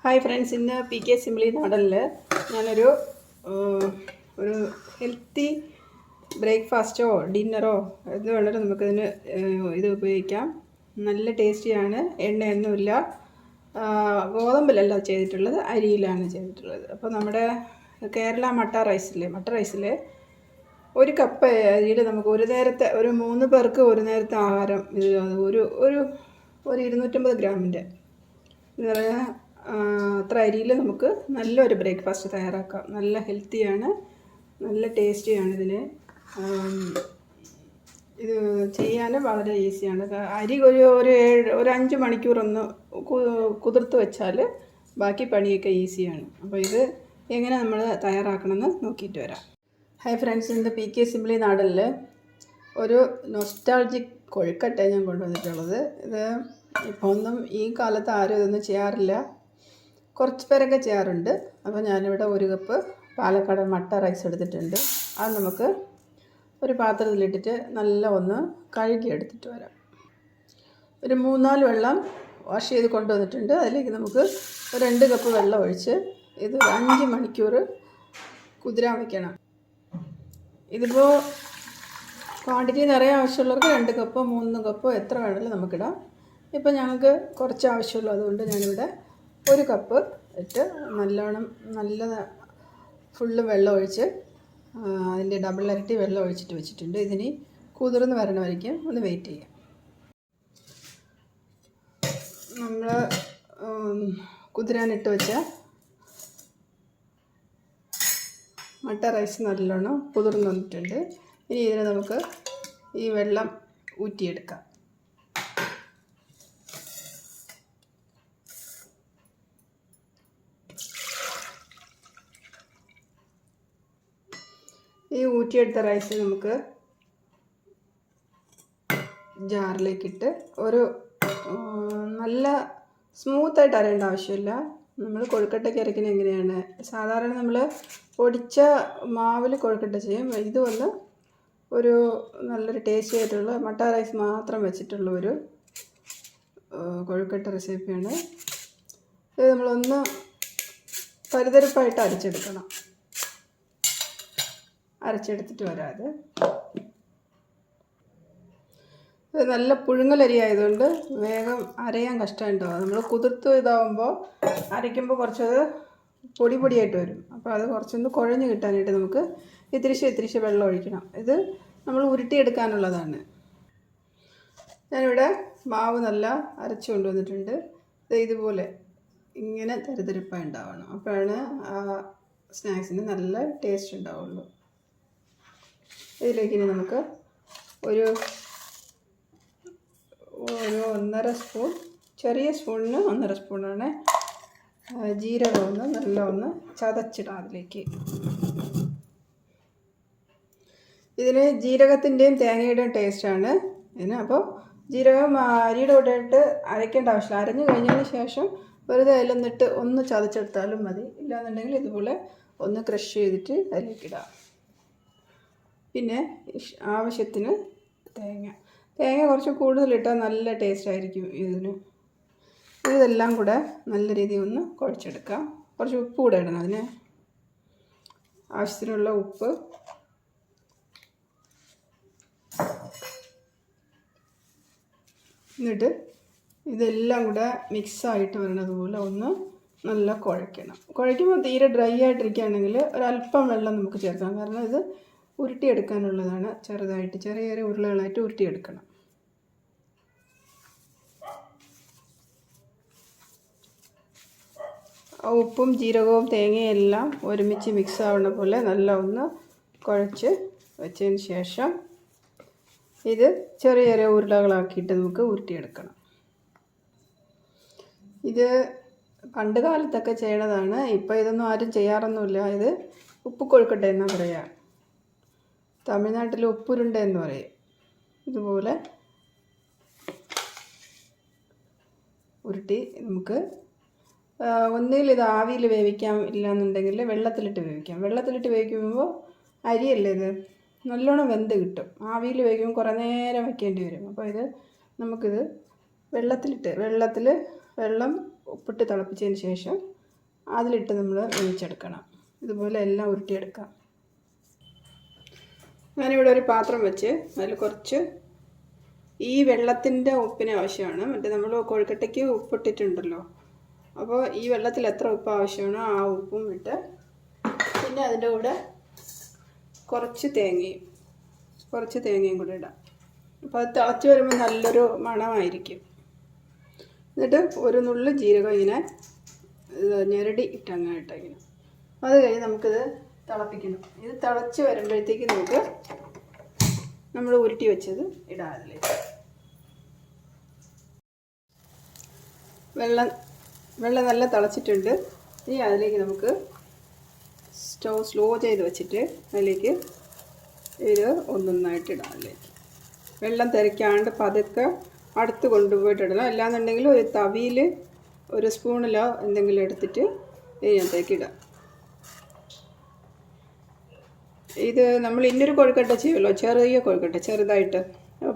Hi friends, ഇന്ന് P K simply മോഡലിൽ ഞാനൊരു ഹെൽത്തി ബ്രേക്ക്ഫാസ്റ്റോ ഡിന്നറോ എന്ത് വേണമെങ്കിലും നമുക്കിതിന് ഇത് ഉപയോഗിക്കാം. നല്ല ടേസ്റ്റിയാണ്. എണ്ണയൊന്നുമില്ല. ഗോതമ്പിലല്ല ചെയ്തിട്ടുള്ളത്, അരിയിലാണ് ചെയ്തിട്ടുള്ളത്. അപ്പോൾ നമ്മുടെ കേരള മട്ട റൈസിൽ ഒരു കപ്പ് അരിയിൽ നമുക്ക് ഒരു നേരത്തെ ഒരു 3 പേർക്ക് ഒരു നേരത്തെ ആഹാരം ഒരു 250 ഗ്രാമിൻ്റെ അത്ര അരിയിൽ നമുക്ക് നല്ലൊരു ബ്രേക്ക്ഫാസ്റ്റ് തയ്യാറാക്കാം. നല്ല ഹെൽത്തിയാണ്, നല്ല ടേസ്റ്റിയാണ്. ഇത് ചെയ്യാൻ വളരെ ഈസിയാണ്. അരി ഒരു 5 മണിക്കൂർ ഒന്ന് കുതിർത്ത് വെച്ചാൽ ബാക്കി പണിയൊക്കെ ഈസിയാണ്. അപ്പോൾ ഇത് എങ്ങനെ നമ്മൾ തയ്യാറാക്കണമെന്ന് നോക്കിയിട്ട് വരാം. ഹായ് ഫ്രണ്ട്സ്, ഇന്ന് പി കെ സിംപ്ലി നാടലിൽ ഒരു നൊസ്റ്റാൾജിക് കൊഴുക്കട്ട ഞാൻ കൊണ്ടുവന്നിട്ടുള്ളത്. ഇത് ഇപ്പോൾ ഒന്നും ഈ കാലത്ത് ആരും ഇതൊന്നും ചെയ്യാറില്ല. കുറച്ച് പേരൊക്കെ ചെയ്യാറുണ്ട്. അപ്പോൾ ഞാനിവിടെ 1 കപ്പ് പാലക്കാട് മട്ട റൈസ് എടുത്തിട്ടുണ്ട്. അത് നമുക്ക് ഒരു പാത്രത്തിലിട്ടിട്ട് നല്ല ഒന്ന് കഴുകി എടുത്തിട്ട് വരാം. ഒരു 3-4 വെള്ളം വാഷ് ചെയ്ത് കൊണ്ടുവന്നിട്ടുണ്ട്. അതിലേക്ക് നമുക്ക് 2 കപ്പ് വെള്ളം ഒഴിച്ച് ഇത് 5 മണിക്കൂർ കുതിരാൻ വയ്ക്കണം. ഇതിപ്പോൾ ക്വാണ്ടിറ്റി നിറയെ ആവശ്യമുള്ളവർക്ക് 2 കപ്പോ 3 കപ്പോ എത്ര വേണമെങ്കിലും നമുക്കിടാം. ഇപ്പോൾ ഞങ്ങൾക്ക് കുറച്ച് ആവശ്യമുള്ളൂ, അതുകൊണ്ട് ഞാനിവിടെ 1 കപ്പ് ഇട്ട് നല്ല ഫുള്ള് വെള്ളം ഒഴിച്ച് അതിൻ്റെ ഡബിൾ ഇരട്ടി വെള്ളം ഒഴിച്ചിട്ട് വെച്ചിട്ടുണ്ട്. ഇതിന് കുതിർന്ന് വരണമായിരിക്കും. ഒന്ന് വെയിറ്റ് ചെയ്യാം. നമ്മൾ കുതിരാനിട്ട് വെച്ച മട്ട റൈസ് നല്ലോണം കുതിർന്ന് വന്നിട്ടുണ്ട്. ഇനി ഇതിനെ നമുക്ക് ഈ വെള്ളം ഊറ്റിയെടുക്കാം. ഈ ഊറ്റിയെടുത്ത റൈസ് നമുക്ക് ജാറിലേക്കിട്ട് ഒരു നല്ല സ്മൂത്തായിട്ട് അരയേണ്ട ആവശ്യമില്ല. നമ്മൾ കൊഴുക്കട്ടയ്ക്ക് അരയ്ക്കുന്നത് എങ്ങനെയാണ്? സാധാരണ നമ്മൾ പൊടിച്ച മാവിൽ കൊഴുക്കട്ട ചെയ്യും. ഇത് വന്ന് ഒരു നല്ലൊരു ടേസ്റ്റി ആയിട്ടുള്ള മട്ട റൈസ് മാത്രം വെച്ചിട്ടുള്ള ഒരു കൊഴുക്കട്ട റെസിപ്പിയാണ്. ഇത് നമ്മളൊന്ന് തരിതരിപ്പായിട്ട് അരച്ചെടുത്തിട്ട് വരാതെ. ഇത് നല്ല പുഴുങ്ങലരി ആയതുകൊണ്ട് വേഗം അരയാൻ കഷ്ടമുണ്ടാവും. നമ്മൾ കുതിർത്ത് ഇതാവുമ്പോൾ അരയ്ക്കുമ്പോൾ കുറച്ചത് പൊടിയായിട്ട് വരും. അപ്പോൾ അത് കുറച്ചൊന്ന് കുഴഞ്ഞ് കിട്ടാനായിട്ട് നമുക്ക് ഇത്തിരിശ് വെള്ളം ഒഴിക്കണം. ഇത് നമ്മൾ ഉരുട്ടിയെടുക്കാനുള്ളതാണ്. ഞാനിവിടെ മാവ് നല്ല അരച്ചു കൊണ്ടുവന്നിട്ടുണ്ട്. ഇതുപോലെ ഇങ്ങനെ തരിതരിപ്പായി ഉണ്ടാവണം. അപ്പോഴാണ് ആ സ്നാക്സിന് നല്ല ടേസ്റ്റ് ഉണ്ടാവുള്ളൂ. ഇതിലേക്ക് ഇനി നമുക്ക് ഒരു 1.5 സ്പൂൺ, ചെറിയ സ്പൂണിന് 1.5 സ്പൂണാണ് ജീരകം നല്ല ഒന്ന് ചതച്ചിടാം അതിലേക്ക്. ഇതിന് ജീരകത്തിൻ്റെയും തേങ്ങയുടെയും ടേസ്റ്റാണ് ഇതിന്. അപ്പോൾ ജീരകം അരിയുടെ കൂടെ ഇട്ട് അരയ്ക്കേണ്ട ആവശ്യമില്ല. അരഞ്ഞു കഴിഞ്ഞതിന് ശേഷം വെറുതെ അതിലൊന്നിട്ട് ഒന്ന് ചതച്ചെടുത്താലും മതി. ഇല്ലാന്നുണ്ടെങ്കിൽ ഇതുപോലെ ഒന്ന് ക്രഷ് ചെയ്തിട്ട് അതിലേക്കിടാം. പിന്നെ ആവശ്യത്തിന് തേങ്ങ കുറച്ച് കൂടുതലിട്ടാൽ നല്ല ടേസ്റ്റ് ആയിരിക്കും ഇതിന്. ഇതെല്ലാം കൂടെ നല്ല രീതിയിൽ ഒന്ന് കുഴച്ചെടുക്കാം. കുറച്ച് ഉപ്പ് കൂടെ ഇടണം. അതിന് ആവശ്യത്തിനുള്ള ഉപ്പ്, എന്നിട്ട് ഇതെല്ലാം കൂടെ മിക്സായിട്ട് വരുന്നതുപോലെ ഒന്ന് നല്ല കുഴയ്ക്കണം. കുഴയ്ക്കുമ്പോൾ തീരെ ഡ്രൈ ആയിട്ടിരിക്കുകയാണെങ്കിൽ ഒരല്പം വെള്ളം നമുക്ക് ചേർക്കാം. കാരണം ഇത് ഉരുട്ടിയെടുക്കാനുള്ളതാണ്. ചെറിയ ഉരുളകളായിട്ട് ഉരുട്ടിയെടുക്കണം. ഉപ്പും ജീരകവും തേങ്ങയും എല്ലാം ഒരുമിച്ച് മിക്സ് ആവുന്ന പോലെ നല്ല ഒന്ന് കുഴച്ച് വെച്ചതിന് ശേഷം ഇത് ചെറിയ ഉരുളകളാക്കിയിട്ട് നമുക്ക് ഉരുട്ടിയെടുക്കണം. ഇത് പണ്ട് കാലത്തൊക്കെ ചെയ്യണതാണ്. ഇപ്പോൾ ഇതൊന്നും ആരും ചെയ്യാറൊന്നുമില്ല. ഇത് ഉപ്പ് കൊഴുക്കട്ട എന്നാ പറയുക. തമിഴ്നാട്ടിൽ ഉപ്പുരുണ്ട എന്ന് പറയും. ഇതുപോലെ ഉരുട്ടി നമുക്ക് ഒന്നുകിൽ ഇത് ആവിയിൽ വേവിക്കാം, ഇല്ലയെന്നുണ്ടെങ്കിൽ വെള്ളത്തിലിട്ട് വേവിക്കാം. വെള്ളത്തിലിട്ട് വേവിക്കുമ്പോൾ അരിയല്ലേ ഇത്, നല്ലോണം വെന്ത് കിട്ടും. ആവിയിൽ വേവിക്കുമ്പോൾ കുറേ നേരം വയ്ക്കേണ്ടി വരും. അപ്പോൾ നമുക്കിത് വെള്ളം ഉപ്പിട്ട് തിളപ്പിച്ചതിന് ശേഷം അതിലിട്ട് നമ്മൾ വേവിച്ചെടുക്കണം. ഇതുപോലെ എല്ലാം ഉരുട്ടിയെടുക്കാം. ഞാനിവിടെ ഒരു പാത്രം വെച്ച് അതിൽ കുറച്ച് ഈ വെള്ളത്തിൻ്റെ ഉപ്പിന് ആവശ്യമാണ്. മറ്റേ നമ്മൾ കൊഴുക്കട്ടയ്ക്ക് ഉപ്പിട്ടിട്ടുണ്ടല്ലോ, അപ്പോൾ ഈ വെള്ളത്തിൽ എത്ര ഉപ്പ് ആവശ്യമാണോ ആ ഉപ്പും ഇട്ട്, പിന്നെ അതിൻ്റെ കൂടെ കുറച്ച് തേങ്ങയും കൂടെ ഇടാം. അപ്പോൾ അത് തിളച്ച് വരുമ്പോൾ നല്ലൊരു മണമായിരിക്കും. എന്നിട്ട് ഒരു നുള്ളു ജീരകം ഇങ്ങനെ ഞെരടി ഇട്ടങ്ങനെ. അത് കഴിഞ്ഞ് നമുക്കിത് തിളപ്പിക്കണം. ഇത് തിളച്ച് വരുമ്പോഴത്തേക്ക് നമുക്ക് നമ്മൾ ഉരുട്ടി വെച്ചത് ഇടാം അതിലേക്ക്. വെള്ളം നല്ല തിളച്ചിട്ടുണ്ട്. ഇനി അതിലേക്ക് നമുക്ക് സ്റ്റൗ സ്ലോ ചെയ്ത് വെച്ചിട്ട് അതിലേക്ക് ഇത് ഒന്നൊന്നായിട്ട് ഇടാം. അതിലേക്ക് വെള്ളം തിരക്കാണ്ട് പതുക്കെ അടുത്ത് കൊണ്ടുപോയിട്ടിടണം. അല്ലാന്നുണ്ടെങ്കിൽ ഒരു തവിയിൽ ഒരു സ്പൂണിലോ എന്തെങ്കിലും എടുത്തിട്ട് ഇതിനകത്തേക്ക് ഇടാം. ഇത് നമ്മൾ ഇന്നൊരു കൊഴുക്കട്ട ചെയ്യുമല്ലോ, ചെറിയ കൊഴുക്കട്ട, ചെറുതായിട്ട്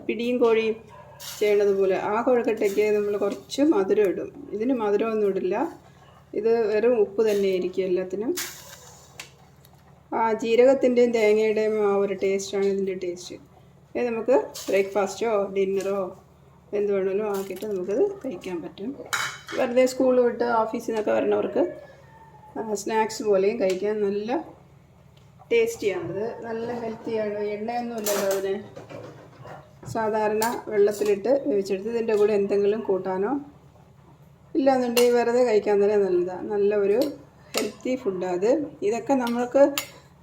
പിടിയും കോഴിയും ചെയ്യണത് പോലെ, ആ കൊഴുക്കട്ടയ്ക്ക് നമ്മൾ കുറച്ച് മധുരം ഇടും. ഇതിന് മധുരമൊന്നും ഇടില്ല. ഇത് വെറും ഉപ്പ് തന്നെയായിരിക്കും എല്ലാത്തിനും. ആ ജീരകത്തിൻ്റെയും തേങ്ങയുടെയും ആ ഒരു ടേസ്റ്റാണ് ഇതിൻ്റെ ടേസ്റ്റ്. ഇത് നമുക്ക് ബ്രേക്ക്ഫാസ്റ്റോ ഡിന്നറോ എന്ത് വേണമെങ്കിലും ആക്കിയിട്ട് നമുക്കത് കഴിക്കാൻ പറ്റും. വെറുതെ സ്കൂൾ വിട്ട് ഓഫീസിൽ നിന്നൊക്കെ വരുന്നവർക്ക് സ്നാക്സ് പോലെയും കഴിക്കാൻ നല്ല ടേസ്റ്റിയാണിത്. നല്ല ഹെൽത്തിയാണ്. എണ്ണയൊന്നുമില്ലല്ലോ അതിന്. സാധാരണ വെള്ളത്തിലിട്ട് വേവിച്ചെടുത്ത് ഇതിൻ്റെ കൂടെ എന്തെങ്കിലും കൂട്ടാനോ ഇല്ലാന്നുണ്ടെങ്കിൽ വെറുതെ കഴിക്കാൻ തന്നെ നല്ലതാണ്. നല്ല ഒരു ഹെൽത്തി ഫുഡാണ് അത്. ഇതൊക്കെ നമ്മൾക്ക്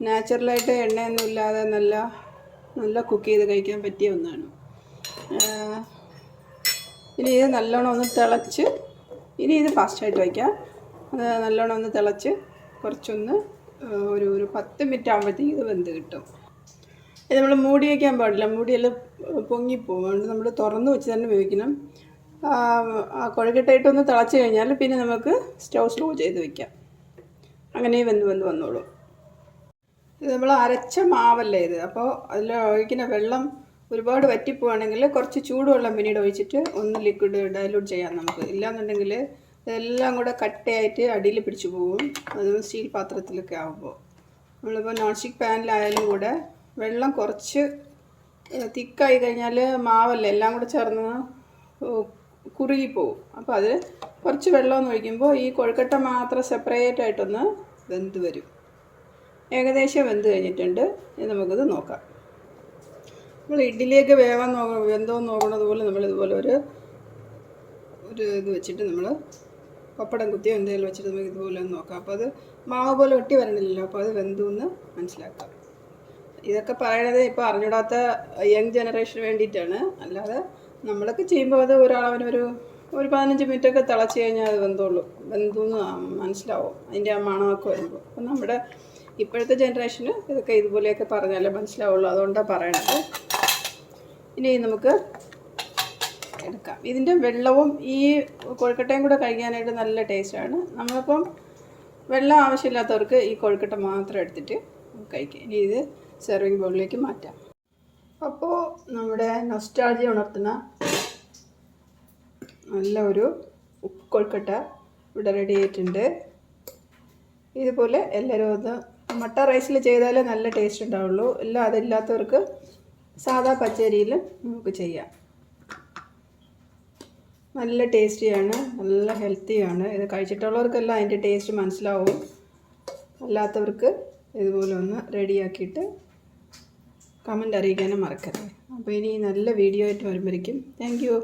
നാച്ചുറലായിട്ട് എണ്ണയൊന്നും ഇല്ലാതെ നല്ല കുക്ക് ചെയ്ത് കഴിക്കാൻ പറ്റിയ ഒന്നാണ്. ഇനി ഇത് നല്ലോണം ഒന്ന് തിളച്ച്, ഇനി ഇത് ഫാസ്റ്റായിട്ട് വയ്ക്കാം. നല്ലോണം ഒന്ന് തിളച്ച് കുറച്ചൊന്ന് ഒരു 10 മിനിറ്റ് ആകുമ്പോഴത്തേക്ക് ഇത് വെന്ത് കിട്ടും. ഇത് നമ്മൾ മൂടി വയ്ക്കാൻ പാടില്ല, മൂടിയെല്ലാം പൊങ്ങിപ്പോവും. അതുകൊണ്ട് നമ്മൾ തുറന്ന് വെച്ച് തന്നെ വേവിക്കണം. കൊഴുക്കട്ടയിട്ടൊന്ന് തിളച്ച് കഴിഞ്ഞാൽ പിന്നെ നമുക്ക് സ്റ്റൗ സ്ലോ ചെയ്ത് വയ്ക്കാം. അങ്ങനെ വെന്ത് വന്നോളും. ഇത് നമ്മൾ അരച്ച മാവല്ലേ ഇത്. അപ്പോൾ അതിൽ ഒഴിക്കുന്ന വെള്ളം ഒരുപാട് വറ്റിപ്പോവാണെങ്കിൽ കുറച്ച് ചൂടുവെള്ളം പിന്നീട് ഒഴിച്ചിട്ട് ഒന്ന് ലിക്വിഡ് ഡൈലൂട്ട് ചെയ്യാം നമുക്ക്. ഇല്ലാന്നുണ്ടെങ്കിൽ ഇതെല്ലാം കൂടെ കട്ടയായിട്ട് അടിയിൽ പിടിച്ചു പോകും. അതും സ്റ്റീൽ പാത്രത്തിലൊക്കെ ആകുമ്പോൾ. നമ്മളിപ്പോൾ നോൺ സ്റ്റിക്ക് പാനിലായാലും കൂടെ വെള്ളം കുറച്ച് തിക്കായി കഴിഞ്ഞാൽ മാവല്ലേ എല്ലാം കൂടെ ചേർന്ന് കുറുകിപ്പോവും. അപ്പോൾ അതിൽ കുറച്ച് വെള്ളമൊന്നും ഒഴിക്കുമ്പോൾ ഈ കൊഴുക്കട്ട മാത്രം സെപ്പറേറ്റ് ആയിട്ടൊന്ന് വെന്ത് വരും. ഏകദേശം വെന്ത് കഴിഞ്ഞിട്ടുണ്ട്. ഇനി നമുക്കിത് നോക്കാം. നമ്മൾ ഇഡ്ഡലിയൊക്കെ വെന്തോന്ന് നോക്കണത് പോലെ നമ്മളിതുപോലെ ഒരു ഇത് വെച്ചിട്ട് നമ്മൾ പപ്പടം കുത്തിയോ എന്തെങ്കിലും വെച്ചിട്ട് നമുക്ക് ഇതുപോലെ ഒന്ന് നോക്കാം. അപ്പോൾ അത് മാവ് പോലെ ഒട്ടി വരണില്ലല്ലോ, അപ്പോൾ അത് വെന്തു എന്ന് മനസ്സിലാക്കാം. ഇതൊക്കെ പറയണത് ഇപ്പോൾ അറിഞ്ഞൂടാത്ത യങ് ജനറേഷന് വേണ്ടിയിട്ടാണ്. അല്ലാതെ നമ്മളൊക്കെ ചെയ്യുമ്പോൾ അത് ഒരളവിനൊരു 15 മിനിറ്റൊക്കെ തിളച്ച് കഴിഞ്ഞാൽ അത് വെന്തു എന്ന് മനസ്സിലാവും, അതിൻ്റെ ആ മണമൊക്കെ വരുമ്പോൾ. അപ്പം നമ്മുടെ ഇപ്പോഴത്തെ ജനറേഷന് ഇതൊക്കെ ഇതുപോലെയൊക്കെ പറഞ്ഞാലേ മനസ്സിലാവുള്ളൂ. അതുകൊണ്ടാണ് പറയണത്. ഇനി നമുക്ക് എടുക്കാം. ഇതിൻ്റെ വെള്ളവും ഈ കൊഴുക്കട്ടയും കൂടെ കഴിക്കാനായിട്ട് നല്ല ടേസ്റ്റാണ്. നമ്മളിപ്പം വെള്ളം ആവശ്യമില്ലാത്തവർക്ക് ഈ കൊഴുക്കട്ട മാത്രം എടുത്തിട്ട് കഴിക്കാം. ഇനി ഇത് സെർവിങ് ബൗളിലേക്ക് മാറ്റാം. അപ്പോൾ നമ്മുടെ നൊസ്റ്റാൾജിയ ഉണർത്തുന്ന നല്ല ഒരു കൊഴുക്കട്ട ഇവിടെ റെഡി ആയിട്ടുണ്ട്. ഇതുപോലെ എല്ലാവരും ഒന്ന് മട്ട റൈസിൽ ചെയ്താലേ നല്ല ടേസ്റ്റ് ഉണ്ടാവുള്ളൂ. അതില്ലാത്തവർക്ക് സാധാ പച്ചരിയിൽ നമുക്ക് ചെയ്യാം. നല്ല ടേസ്റ്റിയാണ്, നല്ല ഹെൽത്തിയാണ്. ഇത് കഴിച്ചിട്ടുള്ളവർക്കെല്ലാം അതിൻ്റെ ടേസ്റ്റ് മനസ്സിലാവും. അല്ലാത്തവർക്ക് ഇതുപോലെ ഒന്ന് റെഡിയാക്കിയിട്ട് കമൻ്റ് അറിയിക്കാനും മറക്കരുത്. അപ്പോൾ ഇനി നല്ല വീഡിയോ ആയിട്ട് വരുമ്പോഴേക്കും താങ്ക് യു.